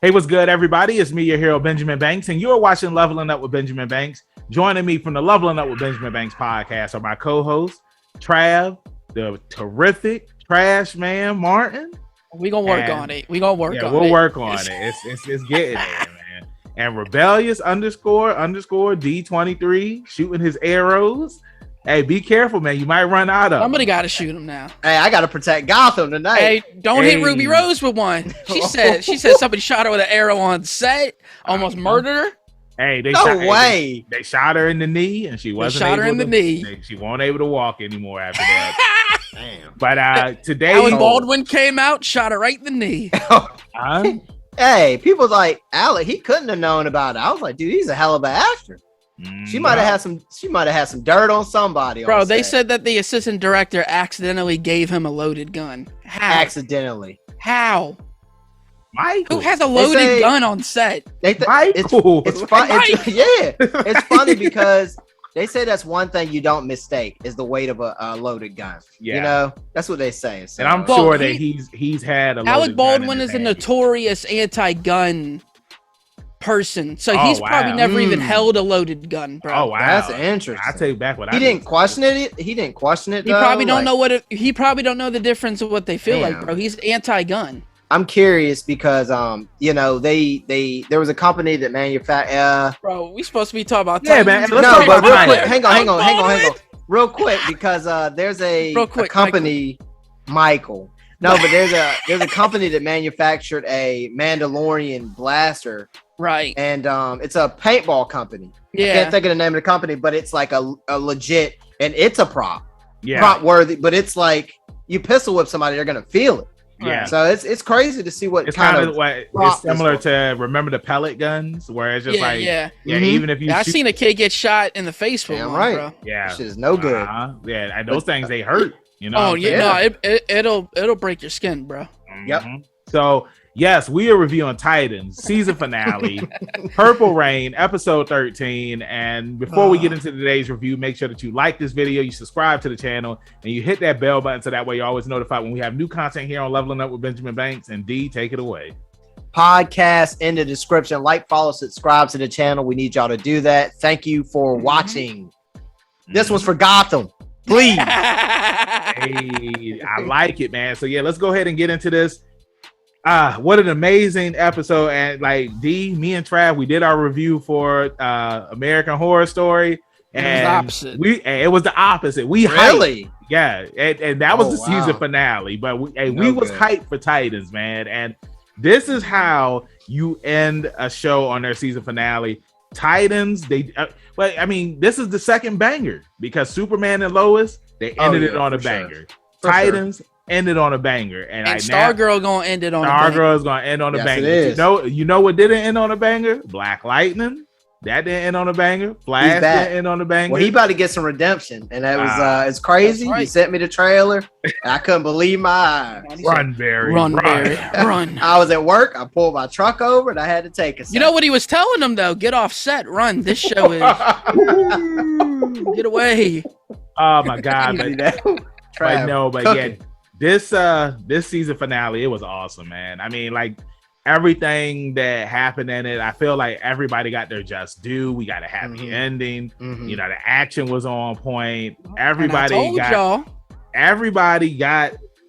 Hey, what's good, everybody? It's me, your hero, Benjamin Banks, and you're watching Leveling Up with Benjamin Banks. Joining me from the Leveling Up with Benjamin Banks podcast are my co-hosts, Trav, the terrific Trash Man Martin. We gonna work on it. We'll work on it. It's getting there, man. And Rebellious _ D23 shooting his arrows. Hey, be careful, man. You might run out of. Somebody got to shoot him now. Hey, I got to protect Gotham tonight. Hey, don't hit Ruby Rose with one. She said somebody shot her with an arrow on set, almost murdered her. Hey, no way. They shot her in the knee, and she wasn't able to. She wasn't able to walk anymore after that. Damn. But today, Alan Baldwin came out, shot her right in the knee. Hey, people's like, Alec, he couldn't have known about it. I was like, dude, he's a hell of an actor. She might have had some dirt on somebody. Bro, they said that the assistant director accidentally gave him a loaded gun. How? Accidentally. How? Michael. Who has a loaded gun on set? Michael. It's funny because they say that's one thing you don't mistake is the weight of a loaded gun. Yeah. You know, that's what they say. So, and I'm sure that he's had a loaded Alec Baldwin gun is a notorious anti-gun person, so he's probably never even held a loaded gun, bro. Oh wow, that's interesting. I take back what he didn't question it. He didn't question it. He probably don't know he probably don't know the difference of what they feel like, bro. He's anti-gun. I'm curious because there was a company that manufactured. Bro, we supposed to be talking about man. No, but real quick, hang on, real quick because there's a company, Michael. No, but there's a company that manufactured a Mandalorian blaster. Right. And it's a paintball company. Yeah. I can't think of the name of the company, but it's like a legit, and it's a prop. Yeah. Prop worthy, but it's like you pistol whip somebody, they're gonna feel it. Yeah. So it's crazy to see what it's kind of what it's similar to remember the pellet guns where it's just even if you I've seen a kid get shot in the face with one, right. Bro. Yeah. This is no good. Yeah, and those things they hurt. You know. Oh yeah, no, it'll break your skin, bro. Yep. So yes, we are reviewing Titans season finale, Purple Rain, episode 13. And before we get into today's review, make sure that you like this video, you subscribe to the channel, and you hit that bell button so that way you're always notified when we have new content here on Leveling Up with Benjamin Banks. And D, take it away. Podcast in the description. Like, follow, subscribe to the channel. We need y'all to do that. Thank you for watching. This one's for Gotham. Please. Hey, I like it, man. So yeah, let's go ahead and get into this. What an amazing episode. And like D, me and Trav, we did our review for American Horror Story, and it was the opposite. We really hyped. Yeah, and that was the season finale, but we was hyped for Titans, man. And this is how you end a show on their season finale. Titans, this is the second banger because Superman and Lois, they ended it on a banger. Titans ended on a banger, and Stargirl gonna end it on a banger. Stargirl is gonna end on a banger. You know what didn't end on a banger? Black Lightning. That didn't end on a banger. Flash didn't end on a banger. Well, he about to get some redemption, and that was it's crazy. Right. He sent me the trailer. And I couldn't believe my eyes. Run, Barry. Run. I was at work. I pulled my truck over, and I had to take a second. You know what he was telling them though? Get off set. Run. This show is. Get away. Oh my God! This season finale, it was awesome, man. I mean, like everything that happened in it, I feel like everybody got their just due. We got a happy ending. You know, the action was on point. Everybody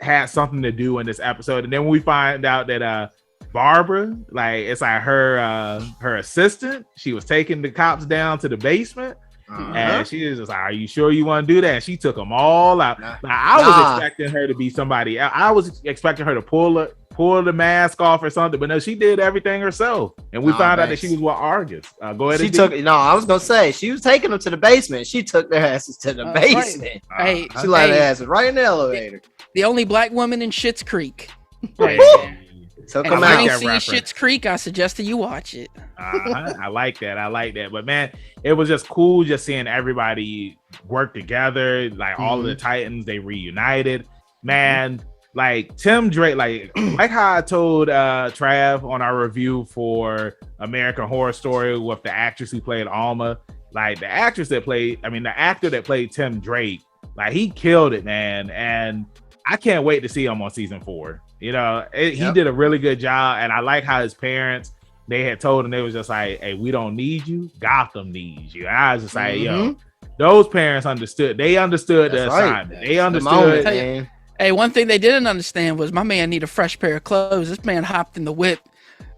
had something to do in this episode. And then we find out that Barbara, like it's like her assistant, she was taking the cops down to the basement. And she was just like, "Are you sure you want to do that?" And she took them all out. I was expecting her to be somebody else. I was expecting her to pull the mask off or something, but no, she did everything herself. And we found out that she was with Argus. Go ahead. I was gonna say she was taking them to the basement. She took their asses to the basement. Right. She let their asses right in the elevator. The only black woman in Schitt's Creek. So come out. If you ain't seen Schitt's Creek, I suggest that you watch it. I like that. But man, it was just cool just seeing everybody work together. Like all of the Titans, they reunited. Man, like Tim Drake, like how I told Trav on our review for American Horror Story with the actress who played Alma. Like the actor that played Tim Drake, like he killed it, man. And I can't wait to see him on season 4. You know, he did a really good job, and I like how his parents, they had told him, they was just like, hey, we don't need you, Gotham needs you. And I was just like, yo, those parents understood. They understood the assignment. They understood. Hey, one thing they didn't understand was my man need a fresh pair of clothes. This man hopped in the whip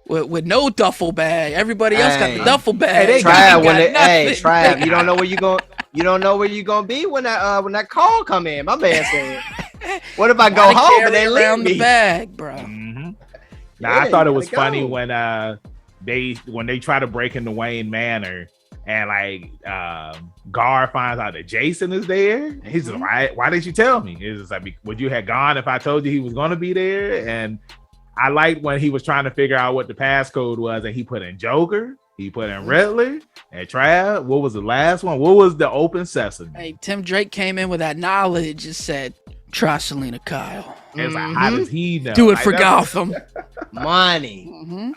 with no duffel bag. Everybody else got the duffel bag. Hey, Trav, you don't know where you going. You don't know where you gonna be when that call come in. My man said, "What if I go home and they leave me?" The bag, bro. Now I thought it was funny when they try to break into Wayne Manor and like Gar finds out that Jason is there. He's like, why didn't you tell me? It's just like, would you have gone if I told you he was gonna be there? And I liked when he was trying to figure out what the passcode was, and he put in Joker, he put in Riddler, and Trav. What was the last one? What was the open sesame? Hey, Tim Drake came in with that knowledge and said, try Selena Kyle. It's like, how does he know? Do it for Gotham. Money.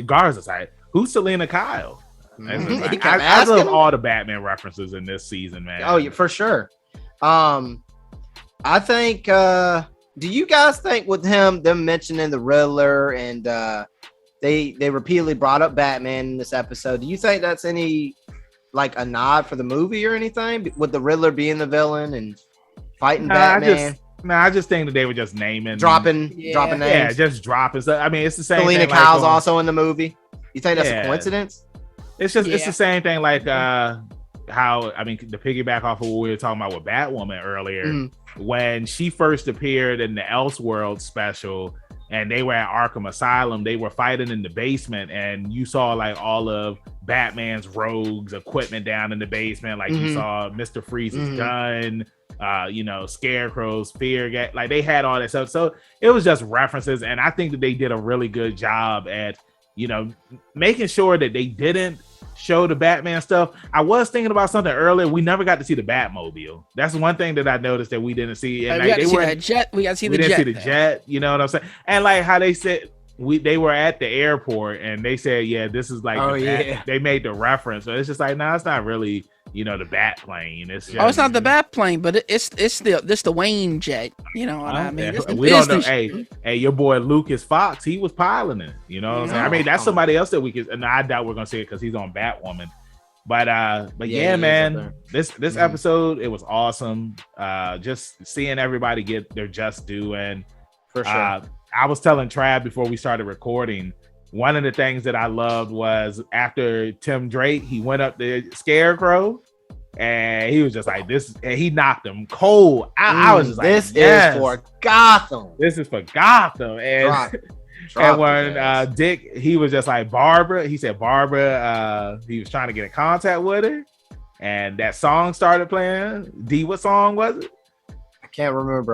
Garza's like, who's Selena Kyle? Like, I love all the Batman references in this season, man. Oh, yeah, for sure. I think. Do you guys think with them mentioning the Riddler and they repeatedly brought up Batman in this episode? Do you think that's any like a nod for the movie or anything with the Riddler being the villain and fighting Batman? I just think that they were just naming, dropping names. Yeah, just dropping. So I mean, it's the same. Selena Kyle's also in the movie. You think that's a coincidence? It's just it's the same thing. Like how, I mean, to piggyback off of what we were talking about with Batwoman earlier, when she first appeared in the Elseworld special and they were at Arkham Asylum, they were fighting in the basement, and you saw like all of Batman's rogues equipment down in the basement. Like you saw Mr. Freeze's gun, Scarecrow's fear gas, like they had all that stuff. So it was just references, and I think that they did a really good job at, making sure that they didn't show the Batman stuff. I was thinking about something earlier. We never got to see the Batmobile. That's one thing that I noticed that we didn't see. And we got to see that jet. We got to see the jet. We didn't see the jet. You know what I'm saying? And like how they said they were at the airport and they said, yeah, this is like they made the reference. So it's just like, no, it's not really, the bat plane. It's just, it's not the bat plane, but it's the Wayne jet. You know what I mean? We don't know. Hey, your boy Lucas Fox, he was piloting it. You know what I'm saying? I mean, that's somebody else that we could, and I doubt we're gonna see it because he's on Batwoman. But yeah, man, this episode, it was awesome. Just seeing everybody get their just due. And for sure, I was telling Trav before we started recording, one of the things that I loved was after Tim Drake, he went up to Scarecrow and he was just like this, and he knocked him cold. I was just like, this is for Gotham. This is for Gotham. And and when Dick, he was just like, Barbara, he said Barbara, he was trying to get in contact with her, and that song started playing. D, what song was it? I can't remember.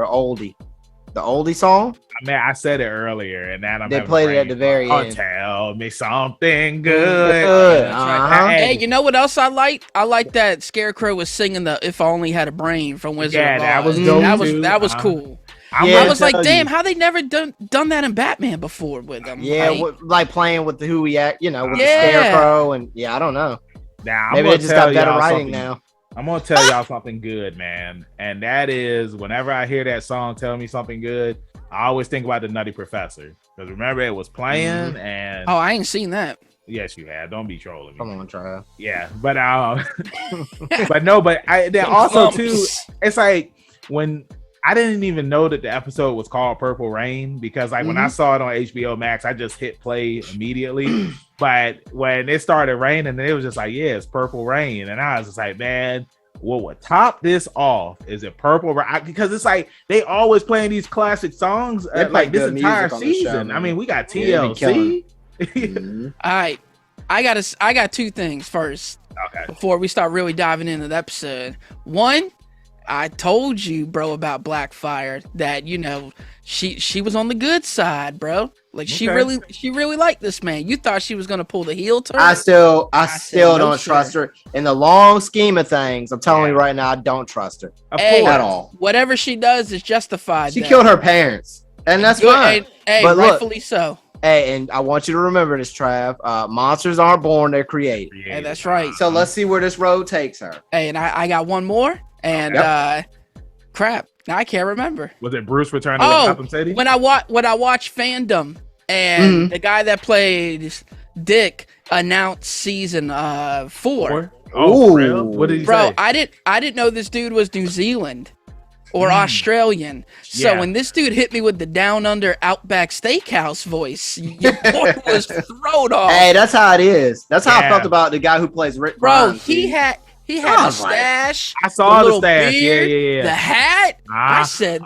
The oldie song. Man, I said it earlier, and now they played it at the very end. Tell me something good. Right. Hey, you know what else I liked? I like that Scarecrow was singing the "If I Only Had a Brain" from Wizard of Oz. That was dope. That was cool. I was like, damn, how they never done that in Batman before with them? Yeah, like playing with who we act, with the Scarecrow, and I don't know. Now maybe they just got better writing now. I'm gonna tell y'all something good, man, and that is whenever I hear that song, "Tell Me Something Good," I always think about the Nutty Professor, because remember it was playing, and I ain't seen that. Yes, you have. Don't be trolling me. Come on, try. Yeah, but then also too, it's like when I didn't even know that the episode was called Purple Rain, because like when I saw it on HBO Max, I just hit play immediately. But when it started raining, it was just like, yeah, it's Purple Rain, and I was just like, man, what would top this off? Is it Purple Rain? Because it's like they always playing these classic songs like this entire season. I mean, we got TLC. All right, I got two things first. Okay. Before we start really diving into the episode, one, I told you, bro, about Blackfire that she was on the good side, bro. Like she really liked this man. You thought she was gonna pull the heel turn. I still don't trust her. In the long scheme of things, I'm telling you right now, I don't trust her at all. Whatever she does is justified. She killed her parents, and that's fine. Hey, but rightfully so. Hey, and I want you to remember this, Trav. Monsters aren't born; they're created. Hey, that's right. So let's see where this road takes her. Hey, and I got one more. And crap. Now I can't remember. Was it Bruce returning to Gotham City? When I watched Fandom, and the guy that plays Dick announced season 4. Oh, real? What did he say? I didn't know this dude was New Zealand or Australian. So when this dude hit me with the down under Outback Steakhouse voice, your boy was thrown off. Hey, that's how it is. That's how I felt about the guy who plays Rick. Bro, he had a stash. I saw the stash. Beard, yeah. The hat. I said,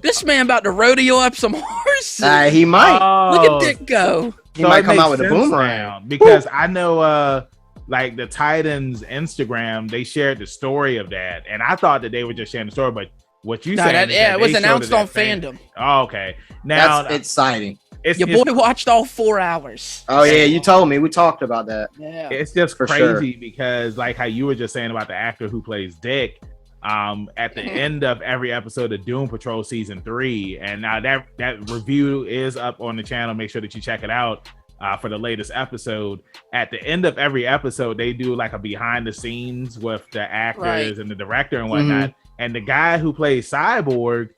this man about to rodeo up some horses. He might. Look at Dick go. He might come out with a boomerang. Because I know like the Titans Instagram, they shared the story of that, and I thought that they were just sharing the story, but what you said, it was announced on Fandom. Oh, okay, now that's exciting. Your boy watched all 4 hours. Oh yeah, you told me. We talked about that. Yeah, it's just crazy because, like how you were just saying about the actor who plays Dick, at the end of every episode of Doom Patrol season 3, and now that review is up on the channel. Make sure that you check it out. For the latest episode, at the end of every episode, they do like a behind the scenes with the actors and the director and whatnot. And the guy who plays Cyborg,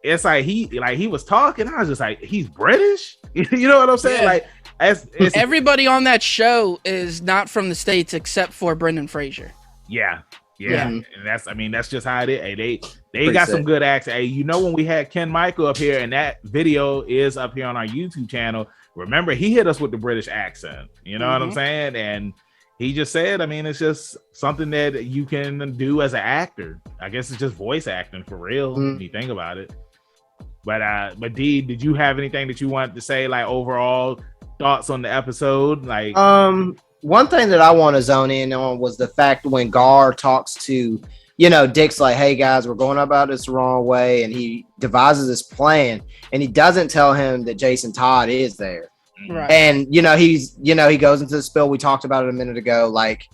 it's like he was talking. I was just like, he's British. You know what I'm saying? Like, it's everybody on that show is not from the States except for Brendan Fraser. Yeah. And that's just how it is. Hey, they got some good acts. Hey, when we had Ken Michael up here, and that video is up here on our YouTube channel. Remember, he hit us with the British accent. You know what I'm saying? And he just said, it's just something that you can do as an actor. I guess it's just voice acting for real when you think about it. But Dee, did you have anything that you wanted to say, like overall thoughts on the episode? Like, one thing that I want to zone in on was the fact when Gar talks to, Dick's like, hey guys, we're going about this the wrong way. And he devises this plan, and he doesn't tell him that Jason Todd is there. Right. And, he goes into the spill. We talked about it a minute ago. Like,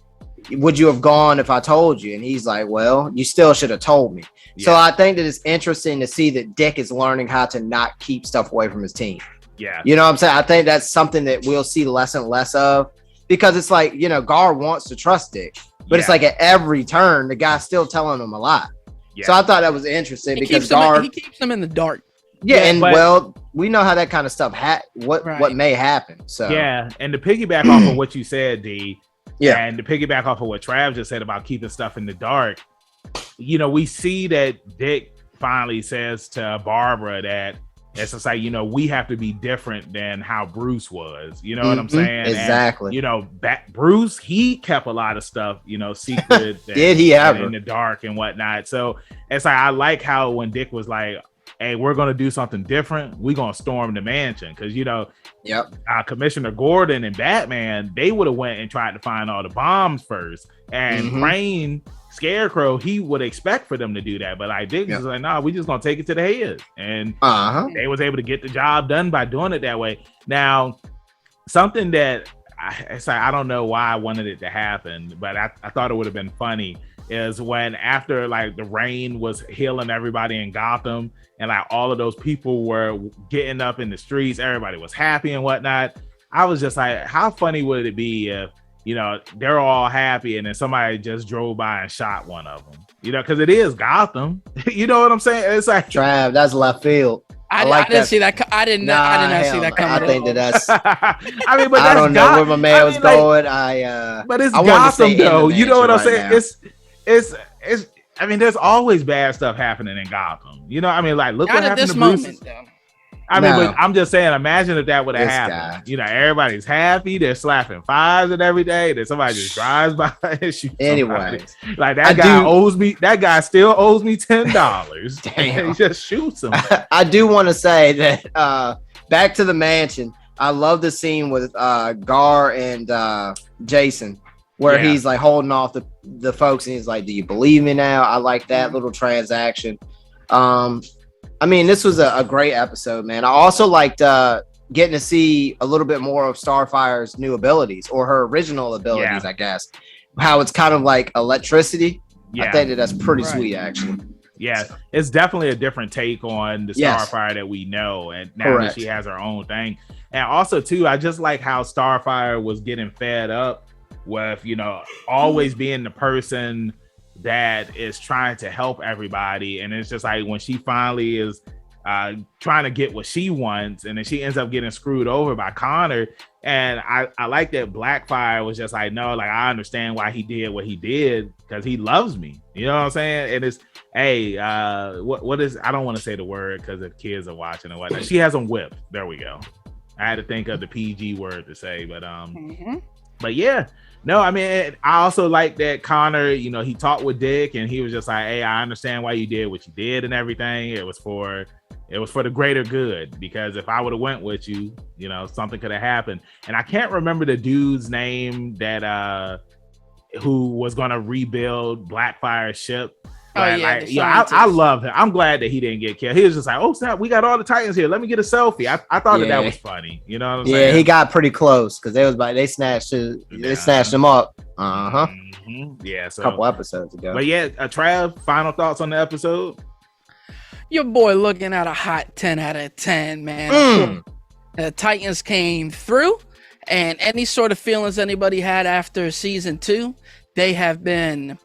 would you have gone if I told you? And he's like, well, you still should have told me. Yeah. So I think that it's interesting to see that Dick is learning how to not keep stuff away from his team. Yeah. You know what I'm saying? I think that's something that we'll see less and less of, because it's like, Gar wants to trust Dick, but it's like at every turn, the guy's still telling him a lot. Yeah. So I thought that was interesting because Gar, he keeps him in the dark. Yeah, we know how that kind of stuff what may happen. So and to piggyback off of what you said, D, and to piggyback off of what Trav just said about keeping stuff in the dark, we see that Dick finally says to Barbara that it's just like, we have to be different than how Bruce was. You know what I'm saying? Exactly. And, Bruce, he kept a lot of stuff, secret. Did he ever? In the dark and whatnot. So it's like, I like how when Dick was like, hey, we're going to do something different. We're going to storm the mansion. Because, Commissioner Gordon and Batman, they would have went and tried to find all the bombs first. And Crane, Scarecrow, he would expect for them to do that. But Dick was like, nah, we just going to take it to the head. And they was able to get the job done by doing it that way. Now, something that I don't know why I wanted it to happen, but I thought it would have been funny is when after like the rain was healing everybody in Gotham and like all of those people were getting up in the streets, everybody was happy and whatnot. I was just like, how funny would it be if, they're all happy and then somebody just drove by and shot one of them, because it is Gotham. You know what I'm saying? It's like, Trav, that's left field. I didn't see that. I did not see that coming. I think that's. but I don't know where my man was going. But it's Gotham, though. You know what I'm saying? Now. It's. There's always bad stuff happening in Gotham. Look what happened to Bruce. But I'm just saying, imagine if that would have happened. Everybody's happy. They're slapping fives and every day. Then somebody just drives by and shoots. Anyway, like that guy owes me. That guy still owes me $10. Damn, he just shoots him. I do want to say that back to the mansion. I love the scene with Gar and Jason, where he's like holding off the folks, and he's like, "Do you believe me now?" I like that little transaction. This was a great episode, man. I also liked getting to see a little bit more of Starfire's new abilities, or her original abilities, I guess. How it's kind of like electricity. Yeah. I think that's pretty sweet, actually. Yeah, it's definitely a different take on the Starfire that we know, and now that she has her own thing. And also, too, I just like how Starfire was getting fed up with, always being the person that is trying to help everybody, and it's just like when she finally is trying to get what she wants, and then she ends up getting screwed over by Connor. And I like that Blackfire was just like, no, like I understand why he did what he did because he loves me. You know what I'm saying? And it's what is, I don't want to say the word because the kids are watching and whatnot. She has him whipped. There we go. I had to think of the PG word to say, but yeah. No, I mean, I also like that Connor, you know, he talked with Dick and he was just like, hey, I understand why you did what you did and everything. It was for the greater good, because if I would have went with you, you know, something could have happened. And I can't remember the dude's name that who was going to rebuild Blackfire's ship. But I love him. I'm glad that he didn't get killed. He was just like, oh snap, we got all the Titans here. Let me get a selfie. I thought that was funny. You know what I'm saying? Yeah, he got pretty close because they snatched him up. Yeah, so a couple episodes ago. But yeah, Trav, final thoughts on the episode? Your boy looking at a hot 10 out of 10, man. The Titans came through, and any sort of feelings anybody had after season 2, they have been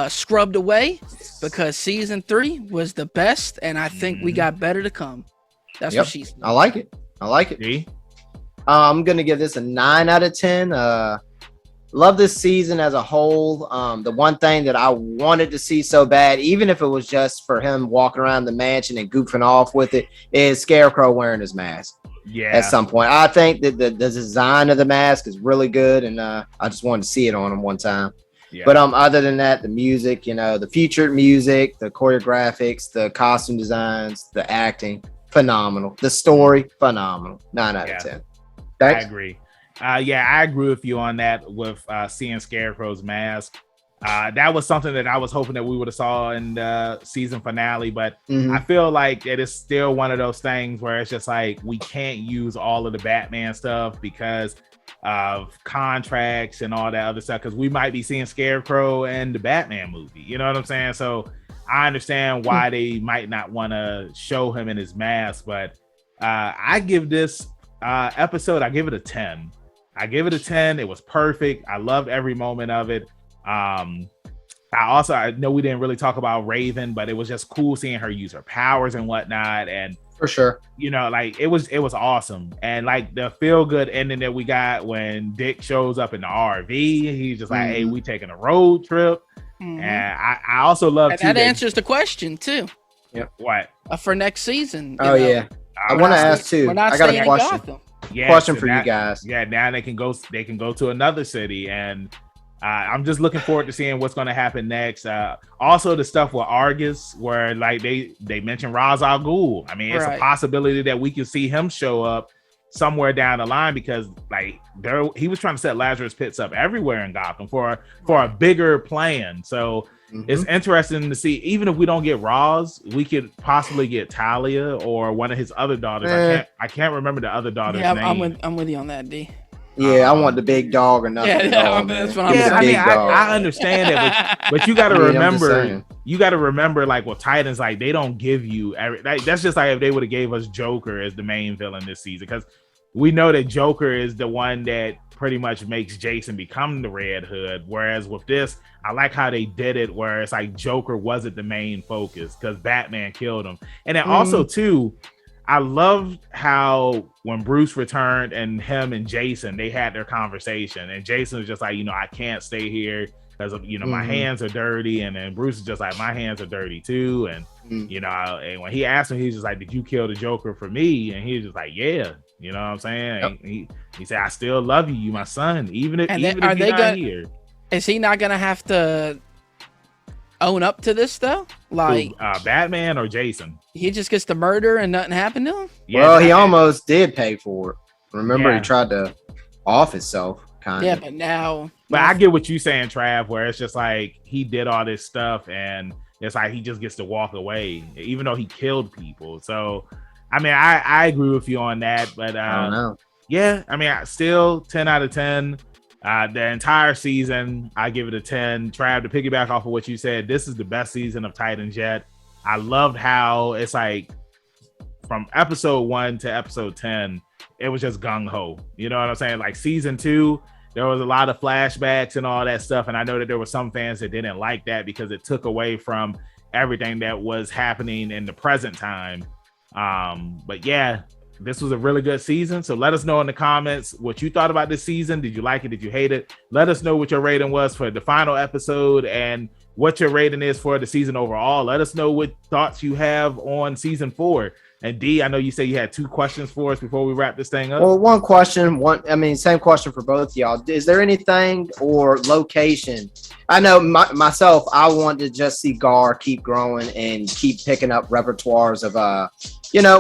scrubbed away because season 3 was the best, and I think we got better to come. That's what she's saying. I like it. See? I'm gonna give this a 9 out of 10. Love this season as a whole. The one thing that I wanted to see so bad, even if it was just for him walking around the mansion and goofing off with it, is Scarecrow wearing his mask. Yeah. At some point, I think that the design of the mask is really good, and I just wanted to see it on him one time. Yeah. But other than that, the music, you know, the featured music, the choreographics, the costume designs, the acting, phenomenal. The story, phenomenal. 9 out of 10. Thanks. I agree. I agree with you on that with seeing Scarecrow's mask. That was something that I was hoping that we would have saw in the season finale, but I feel like it is still one of those things where it's just like we can't use all of the Batman stuff because of contracts and all that other stuff, because we might be seeing Scarecrow in the Batman movie. You know what I'm saying? So I understand why they might not want to show him in his mask, but I give this episode, I give it a 10. It was perfect. I loved every moment of it. I know we didn't really talk about Raven, but it was just cool seeing her use her powers and whatnot. And for sure, you know, like it was awesome. And like the feel good ending that we got when Dick shows up in the RV, he's just like, hey, we taking a road trip. And I also love that answers the question too. Yep. What? For next season. Oh yeah. I want to ask too. I got a question. Question for you guys. Yeah, now they can go to another city, and I'm just looking forward to seeing what's going to happen next. Also the stuff with Argus, where like they mentioned Ra's al Ghul. I mean, it's a possibility that we can see him show up somewhere down the line, because like he was trying to set Lazarus pits up everywhere in Gotham for a bigger plan. So it's interesting to see, even if we don't get Ra's, we could possibly get Talia or one of his other daughters. I can't remember the other daughter's name. I'm with you on that, D. Yeah, I want the big dog or nothing. That's what I'm saying. I mean, I understand that, but you got to remember. You got to remember, like with Titans, like they don't give you that's just like if they would have gave us Joker as the main villain this season, because we know that Joker is the one that pretty much makes Jason become the Red Hood. Whereas with this, I like how they did it, where it's like Joker wasn't the main focus because Batman killed him. And then also too, I loved how when Bruce returned and him and Jason, they had their conversation, and Jason was just like, you know, I can't stay here because, you know, my hands are dirty. And then Bruce is just like, my hands are dirty too. And, you know, and when he asked him, he's just like, did you kill the Joker for me? And he was just like, yeah. You know what I'm saying? Yep. He said, I still love you, my son, even if you're not here. Is he not going to have to own up to this though? Like Batman or Jason? He just gets to murder and nothing happened to him? Yeah, well, he almost did pay for it. Remember, he tried to off himself, kind of. Yeah, but now... But I get what you're saying, Trav, where it's just like he did all this stuff and it's like he just gets to walk away, even though he killed people. So... I mean, I agree with you on that, but I don't know. Yeah, I mean, still 10 out of 10. The entire season, I give it a 10. Trav, to piggyback off of what you said, this is the best season of Titans yet. I loved how it's like from episode 1 to episode 10, it was just gung ho. You know what I'm saying? Like season 2, there was a lot of flashbacks and all that stuff. And I know that there were some fans that didn't like that because it took away from everything that was happening in the present time. But yeah, this was a really good season. So let us know in the comments what you thought about this season. Did you like it? Did you hate it? Let us know what your rating was for the final episode and what your rating is for the season overall. Let us know what thoughts you have on season 4. And D, I know you say you had 2 questions for us before we wrap this thing up. Well, one question, same question for both of y'all. Is there anything or location? I know myself, I want to just see Gar keep growing and keep picking up repertoires of,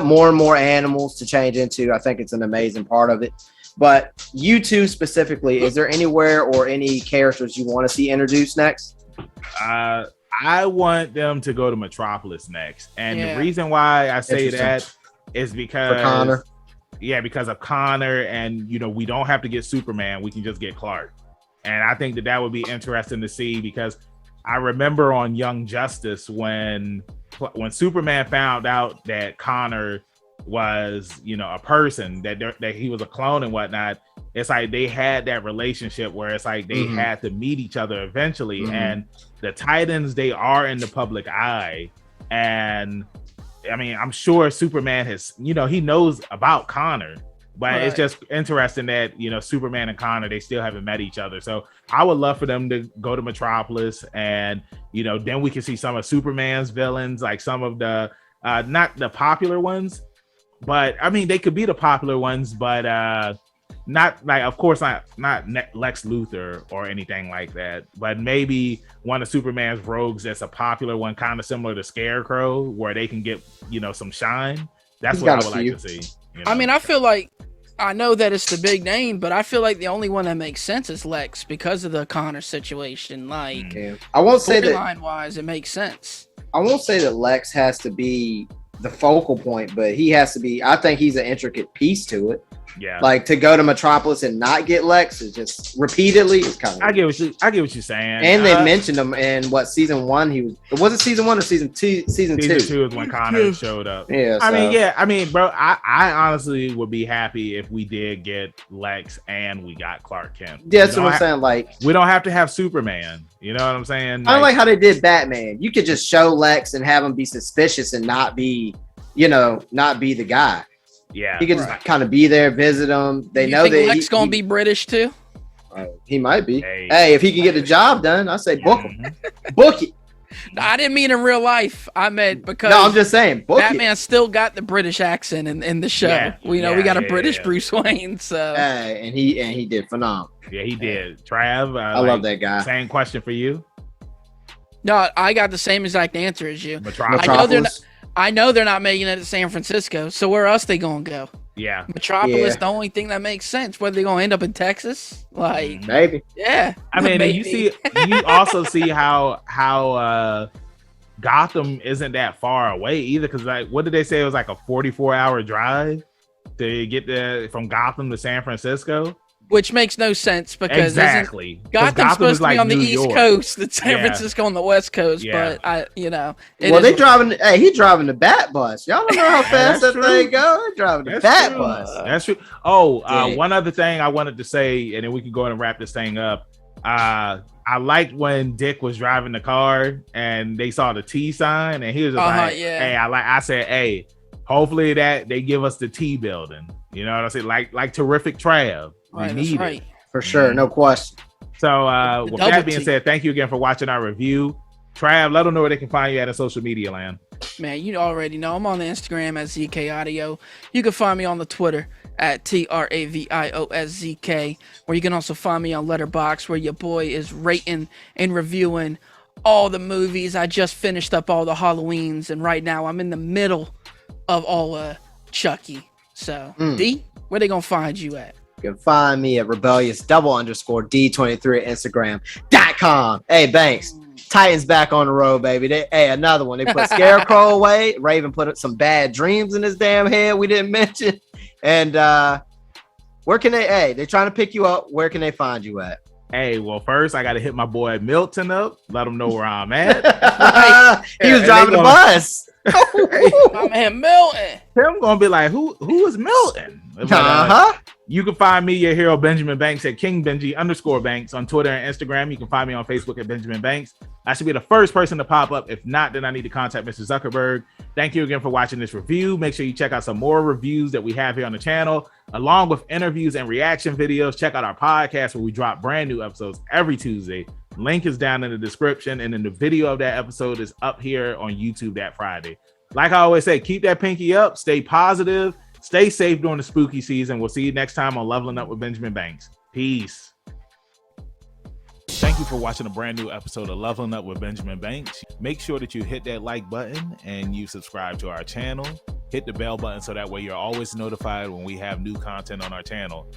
more and more animals to change into. I think it's an amazing part of it. But you two specifically, is there anywhere or any characters you want to see introduced next? I want them to go to Metropolis next. And the reason why I say that is because Connor. Yeah, because of Connor, and we don't have to get Superman, we can just get Clark. And I think that would be interesting to see, because I remember on Young Justice when Superman found out that Connor was, a person, that he was a clone and whatnot. It's like they had that relationship where it's like they had to meet each other eventually. And the Titans, they are in the public eye. And I mean, I'm sure Superman has, he knows about Connor, but it's just interesting that, Superman and Connor, they still haven't met each other. So I would love for them to go to Metropolis, and, then we can see some of Superman's villains, like some of the, not the popular ones, but I mean, they could be the popular ones, but, not like, of course, not Lex Luthor or anything like that, but maybe one of Superman's rogues that's a popular one, kind of similar to Scarecrow, where they can get, some shine. That's what I would like to see. I mean, I feel like, I know that it's the big name, but I feel like the only one that makes sense is Lex because of the Connor situation. Like, I won't say that line-wise, it makes sense. I won't say that Lex has to be the focal point, but he has to be. I think he's an intricate piece to it. Yeah, like to go to Metropolis and not get Lex is just repeatedly. It's kind of. I get what you're saying. And they mentioned him in season 1? Was it season 1 or season 2? Season 2 is when Connor showed up. Yeah, I mean, bro, I honestly would be happy if we did get Lex and we got Clark Kent. Yeah, that's what I'm saying. Like, we don't have to have Superman. You know what I'm saying? I like how they did Batman. You could just show Lex and have him be suspicious and not be the guy. Yeah, he could just kind of be there, visit them. They know that Lex gonna be British too. He might be. Hey, if he can get the job done, I say book him. Book it. No, I didn't mean in real life. I meant because I'm just saying. Batman still got the British accent in the show. Yeah, we got a British Bruce Wayne. So and he did phenomenal. Yeah, he did. Trav, I love that guy. Same question for you. No, I got the same exact answer as you. Metropolis. I know they're not making it at San Francisco, so where else they gonna go? Yeah, Metropolis, the only thing that makes sense. Whether they're gonna end up in Texas, like maybe. Yeah, I mean, you also see how Gotham isn't that far away either, because like, what did they say? It was like a 44-hour drive to get from Gotham to San Francisco. Which makes no sense because Gotham's supposed to be on the East Coast, the San Francisco on the West Coast. Yeah. But they driving. Hey, he driving the Bat bus. Y'all don't know how fast that thing go. They're driving the Bat bus. That's true. Oh, one other thing I wanted to say, and then we can go and wrap this thing up. I liked when Dick was driving the car and they saw the T sign, and he was just like, "Hey, I said, hey, hopefully that they give us the T building." You know what I'm saying? Like terrific Trav. Right, that's right. For sure, no question. So with that being said, thank you again for watching our review. Trav, let them know where they can find you at in social media land. Man, you already know. I'm on the Instagram at ZK Audio. You can find me on the Twitter at TRAVIOSZK, where you can also find me on Letterboxd, where your boy is rating and reviewing all the movies. I just finished up all the Halloweens, and right now I'm in the middle of all Chucky. So, D, where they gonna find you at? You can find me at rebellious_D23 at Instagram.com. Hey, Banks, Titans back on the road, baby. Another one. They put Scarecrow away. Raven put some bad dreams in his damn head we didn't mention. And where can they're trying to pick you up. Where can they find you at? Hey, well, first I got to hit my boy Milton up. Let him know where I'm at. He was driving the bus. My man Milton. Him gonna be like, who is Milton? You can find me, your hero, Benjamin Banks, at KingBenji_Banks on Twitter and Instagram. You can find me on Facebook at Benjamin Banks. I should be the first person to pop up. If not, then I need to contact Mr. Zuckerberg. Thank you again for watching this review. Make sure you check out some more reviews that we have here on the channel, along with interviews and reaction videos. Check out our podcast where we drop brand new episodes every Tuesday. Link is down in the description, and then the video of that episode is up here on YouTube that Friday. Like I always say, keep that pinky up, stay positive, stay safe during the spooky season. We'll see you next time on Leveling Up with Benjamin Banks. Peace. Thank you for watching a brand new episode of Leveling Up with Benjamin Banks. Make sure that you hit that like button and you subscribe to our channel. Hit the bell button so that way you're always notified when we have new content on our channel.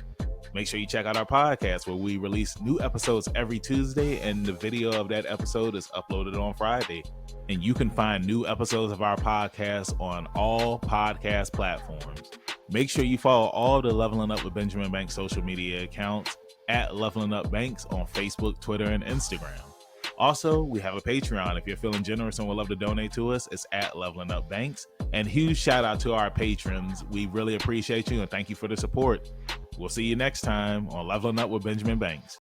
Make sure you check out our podcast where we release new episodes every Tuesday, and the video of that episode is uploaded on Friday. And you can find new episodes of our podcast on all podcast platforms. Make sure you follow all the Leveling Up with Benjamin Banks social media accounts at Leveling Up Banks on Facebook, Twitter, and Instagram. Also, we have a Patreon. If you're feeling generous and would love to donate to us, it's at Leveling Up Banks. And huge shout out to our patrons. We really appreciate you and thank you for the support. We'll see you next time on Leveling Up with Benjamin Banks.